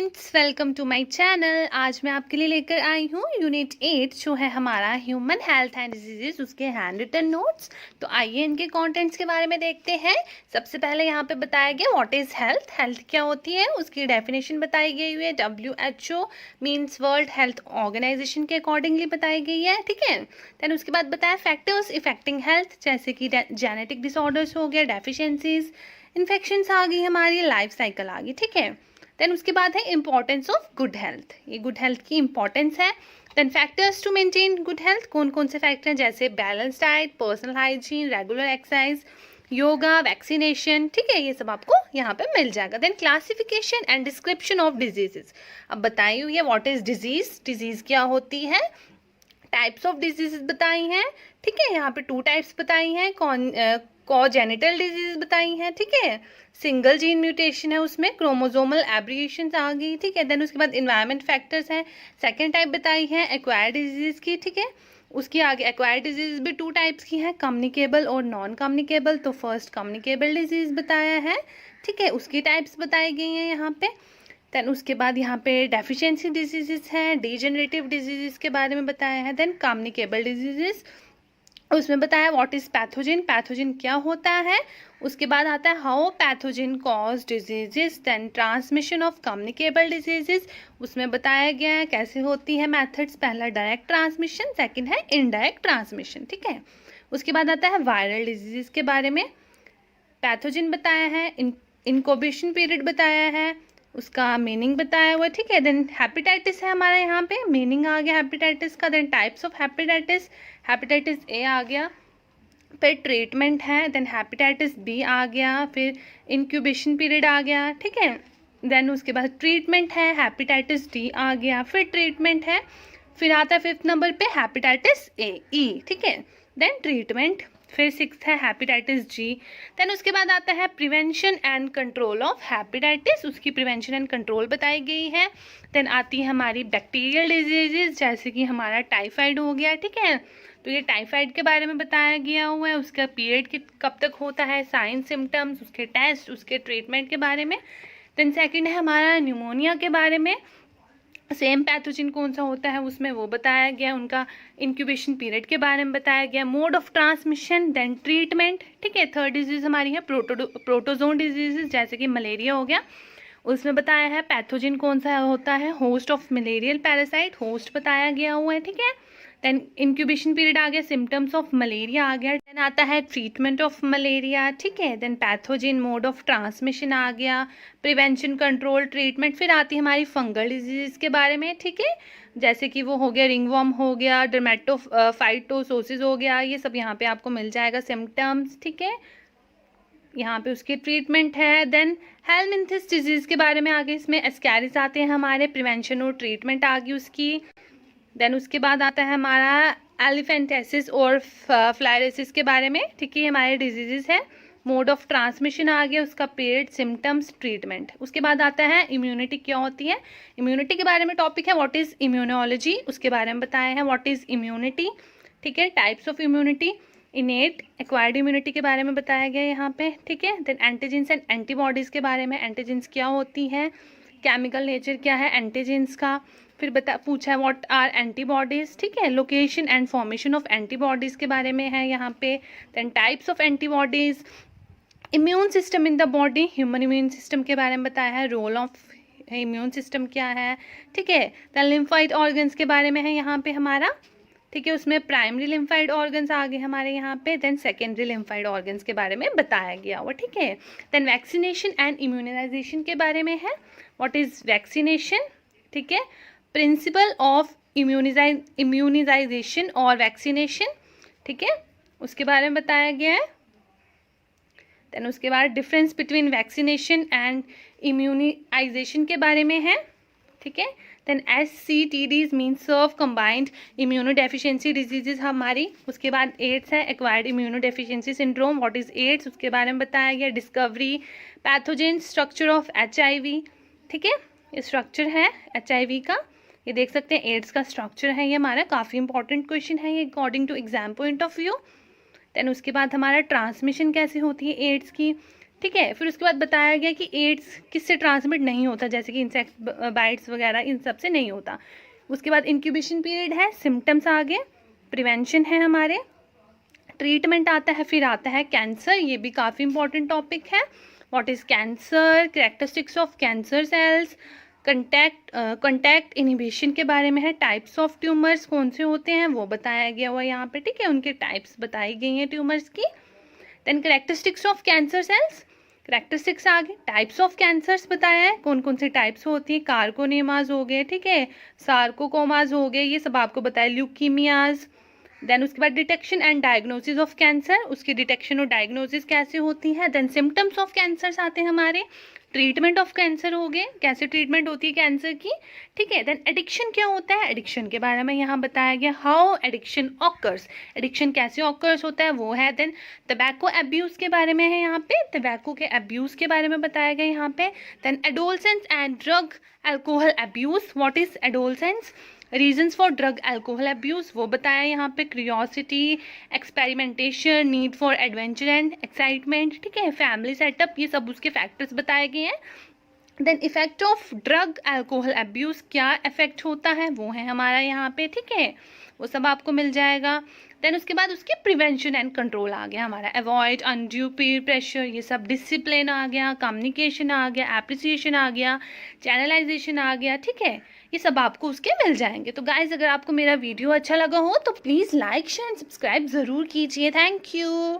Friends, welcome to my channel. आज मैं आपके लिए लेकर आई हूँ यूनिट 8 जो है हमारा ह्यूमन हेल्थ एंड डिजीजेस, उसके हैंड रिटन नोट्स। तो आइए इनके कंटेंट्स के बारे में देखते हैं। सबसे पहले यहाँ पे बताया गया व्हाट इज़ हेल्थ। हेल्थ क्या होती है उसकी डेफिनेशन बताई गई हुई है। WHO means world health organization के अकॉर्डिंगली बताई गई है, ठीक है। देन उसके बाद बताया फैक्टर्स इफेक्टिंग हेल्थ, जैसे कि जेनेटिक डिसऑर्डर्स हो गया, डेफिशिएंसीज, इन्फेक्शंस आ गई, हमारी लाइफ साइकिल आ गई, ठीक है। देन उसके बाद है इंपॉर्टेंस ऑफ गुड हेल्थ, ये गुड हेल्थ की इंपॉर्टेंस है। Then factors to maintain good health, कौन कौन से फैक्टर हैं, जैसे balance diet, personal hygiene, regular exercise, yoga, vaccination, ठीक है। ये सब आपको यहाँ पे मिल जाएगा। Then classification and description of diseases, अब बताई हुई है व्हाट इज डिजीज, डिजीज क्या होती है, टाइप्स ऑफ डिजीज बताई हैं, ठीक है। यहाँ पे 2 टाइप्स बताई हैं, कॉजेनिटल डिजीज बताई हैं, ठीक है। सिंगल जीन म्यूटेशन है उसमें, क्रोमोसोमल एब्रिएशंस आ गई, ठीक है। देन उसके बाद इन्वायरमेंट फैक्टर्स हैं, सेकेंड टाइप बताई है एक्वायर्ड डिजीज की, ठीक है। उसके आगे एक्वायर्ड डिजीज भी 2 टाइप्स की हैं, कम्युनिकेबल और नॉन कम्युनिकेबल। तो फर्स्ट कम्युनिकेबल डिजीज बताया है, ठीक है, उसकी टाइप्स बताई गई हैं यहाँ पे। देन उसके बाद यहाँ पे डेफिशिएंसी डिजीजेस हैं, डीजेनरेटिव डिजीजेस के बारे में बताया है। देन कम्युनिकेबल डिजीजेस, उसमें बताया व्हाट इज पैथोजन, पैथोजन क्या होता है। उसके बाद आता है how pathogen cause diseases. Then transmission of communicable diseases, उसमें बताया गया है कैसे होती है मेथड्स, पहला डायरेक्ट ट्रांसमिशन, सेकंड है इनडायरेक्ट ट्रांसमिशन, ठीक है। उसके बाद आता है वायरल डिजीजेस के बारे में, पैथोजन बताया है, इनक्यूबेशन पीरियड बताया है, उसका मीनिंग बताया हुआ है, ठीक है। देन हेपेटाइटिस है हमारा यहाँ पे, मीनिंग आ गया हेपेटाइटिस का। Then types of hepatitis, hepatitis A आ गया, फिर ट्रीटमेंट है, देन हेपेटाइटिस बी आ गया, फिर इंक्यूबेशन पीरियड आ गया, ठीक है। देन उसके बाद ट्रीटमेंट है, हेपेटाइटिस डी आ गया, फिर ट्रीटमेंट है, फिर आता है 5th नंबर पे हेपेटाइटिस ए ई, ठीक है। देन ट्रीटमेंट, फिर 6th है हेपेटाइटिस जी। देन उसके बाद आता है prevention and control of hepatitis, उसकी प्रिवेंशन एंड कंट्रोल बताई गई है। देन आती है हमारी बैक्टीरियल डिजीजेज, जैसे कि हमारा टाइफाइड हो गया, ठीक है। तो ये टाइफाइड के बारे में बताया गया हुआ है, उसका पीरियड कब तक होता है, साइन सिम्टम्स, उसके टेस्ट, उसके ट्रीटमेंट के बारे में। देन सेकंड है हमारा न्यूमोनिया के बारे में, सेम पैथोजन कौन सा होता है उसमें वो बताया गया, उनका इंक्यूबेशन पीरियड के बारे में बताया गया, mode of transmission, then treatment, ठीक है। थर्ड डिजीज हमारी है प्रोटोजोन डिजीजेज, जैसे कि मलेरिया हो गया, उसमें बताया है पैथोजन कौन सा होता है, host of malarial parasite, host बताया गया हुआ है, ठीक है। देन इंक्यूबेशन पीरियड आ गया, सिम्टम्स ऑफ मलेरिया आ गया, देन आता है ट्रीटमेंट ऑफ मलेरिया, ठीक है। Then pathogen, mode of transmission आ गया, प्रिवेंशन, कंट्रोल, ट्रीटमेंट, फिर आती है हमारी फंगल डिजीज के बारे में, ठीक है, जैसे कि वो हो गया रिंगवर्म हो गया, डर्मेटोफाइटोसोसिस हो गया, ये सब यहाँ पे आपको मिल जाएगा सिम्टम्स, ठीक है। यहाँ पे उसकी ट्रीटमेंट है। देन हेलमिंथिस डिजीज के बारे में आगे इसमें एस्कैरिस आते हैं हमारे, प्रिवेंशन और ट्रीटमेंट आ गई उसकी। देन उसके बाद आता है हमारा एलिफेंटेसिस और फ्लायरेसिस के बारे में, ठीक है, हमारे डिजीजेस है। मोड ऑफ ट्रांसमिशन आ गया, उसका पीरियड, सिम्टम्स, ट्रीटमेंट। उसके बाद आता है इम्यूनिटी क्या होती है, इम्यूनिटी के बारे में टॉपिक है व्हाट इज इम्यूनोलॉजी, उसके बारे में बताया है व्हाट इज इम्यूनिटी, ठीक है। Types of immunity, इनेट, acquired immunity के बारे में बताया गया यहाँ पे, ठीक है। देन एंटीजेंस एंड एंटीबॉडीज़ के बारे में, एंटीजेंस क्या होती है, केमिकल नेचर क्या है एंटीजेंस का, फिर पूछा है व्हाट आर एंटीबॉडीज़, ठीक है। Location and formation of antibodies के बारे में है यहाँ पे। Then types of antibodies, immune system in the body, human immune system के बारे में बताया है, रोल ऑफ इम्यून सिस्टम क्या है, ठीक है। देन लिम्फाइड ऑर्गन्स के बारे में है यहाँ पे हमारा, ठीक है, उसमें प्राइमरी लिम्फाइड ऑर्गन्स आ गए हमारे यहाँ पे, देन सेकेंडरी लिम्फाइड ऑर्गन्स के बारे में बताया गया हुआ, ठीक है। देन वैक्सीनेशन एंड इम्यूनाइजेशन के बारे में है, व्हाट इज वैक्सीनेशन, ठीक है, प्रिंसिपल ऑफ इम्यूनाइजेशन और वैक्सीनेशन, ठीक है, उसके बारे में बताया गया है। देन उसके बाद difference between vaccination and immunization के बारे में है, ठीक है। Then SCTDs mean severe combined immunodeficiency diseases हमारी। उसके बाद एड्स है, acquired immunodeficiency syndrome, what is AIDS, उसके बारे में बताया गया। Discovery, pathogen, structure of HIV, ठीक है, ये स्ट्रक्चर है HIV का, ये देख सकते हैं एड्स का स्ट्रक्चर है, ये हमारा काफ़ी इंपॉर्टेंट क्वेश्चन है ये according to exam point of view. Then उसके बाद हमारा ट्रांसमिशन कैसे होती है एड्स की, ठीक है। फिर उसके बाद बताया गया कि एड्स किससे ट्रांसमिट नहीं होता, जैसे कि इंसेक्ट बाइट्स वगैरह इन सब से नहीं होता। उसके बाद इंक्यूबेशन पीरियड है, सिम्टम्स आ गए, प्रिवेंशन है हमारे, ट्रीटमेंट आता है, फिर आता है कैंसर। ये भी काफ़ी इंपॉर्टेंट टॉपिक है। What is cancer, characteristics of cancer sales, contact inhibition के बारे में है, टाइप्स ऑफ ट्यूमर्स कौन से होते हैं वो बताया गया हुआ यहाँ पे, ठीक है, उनके टाइप्स बताई गई हैं ट्यूमर्स की। Then characteristics of cancer cells, characteristics आ गए, टाइप्स ऑफ कैंसर्स बताया है, कौन कौन से टाइप्स होती हैं, कार्कोनेमाज हो गए, ठीक है, सार्कोकोमाज हो गए, ये सब आपको बताया, ल्यूकीमियाज। देन उसके बाद detection and diagnosis of cancer, उसकी डिटेक्शन और डायग्नोसिस कैसे होती है। देन सिम्टम्स ऑफ कैंसर्स आते हैं हमारे, ट्रीटमेंट ऑफ कैंसर हो गए, कैसे ट्रीटमेंट होती है कैंसर की, ठीक है। देन एडिक्शन क्या होता है, एडिक्शन के बारे में यहाँ बताया गया, हाउ एडिक्शन ऑकर्स, एडिक्शन कैसे ऑकर्स होता है वो है। देन टबैको अब्यूज़ के बारे में है यहाँ पे, टबैको के अब्यूज़ के बारे में बताया गया यहाँ पे। Then adolescence and drug alcohol abuse, what is adolescence, reasons for drug alcohol abuse वो बताया यहाँ पे, curiosity, experimentation, need for adventure and excitement, ठीक है, फैमिली सेटअप, ये सब उसके फैक्टर्स बताए गए हैं। Then effect of drug alcohol abuse, क्या इफेक्ट होता है वो है हमारा यहाँ पे, ठीक है, वो सब आपको मिल जाएगा। देन उसके बाद उसके प्रिवेंशन एंड कंट्रोल आ गया हमारा, अवॉइड अनड्यू पीयर प्रेशर, ये सब, डिसिप्लिन आ गया, कम्युनिकेशन आ गया, एप्रिसिएशन आ गया, चैनलाइजेशन आ गया, ठीक है, ये सब आपको उसके मिल जाएंगे। तो गाइज अगर आपको मेरा वीडियो अच्छा लगा हो तो please like share and subscribe ज़रूर कीजिए। Thank you.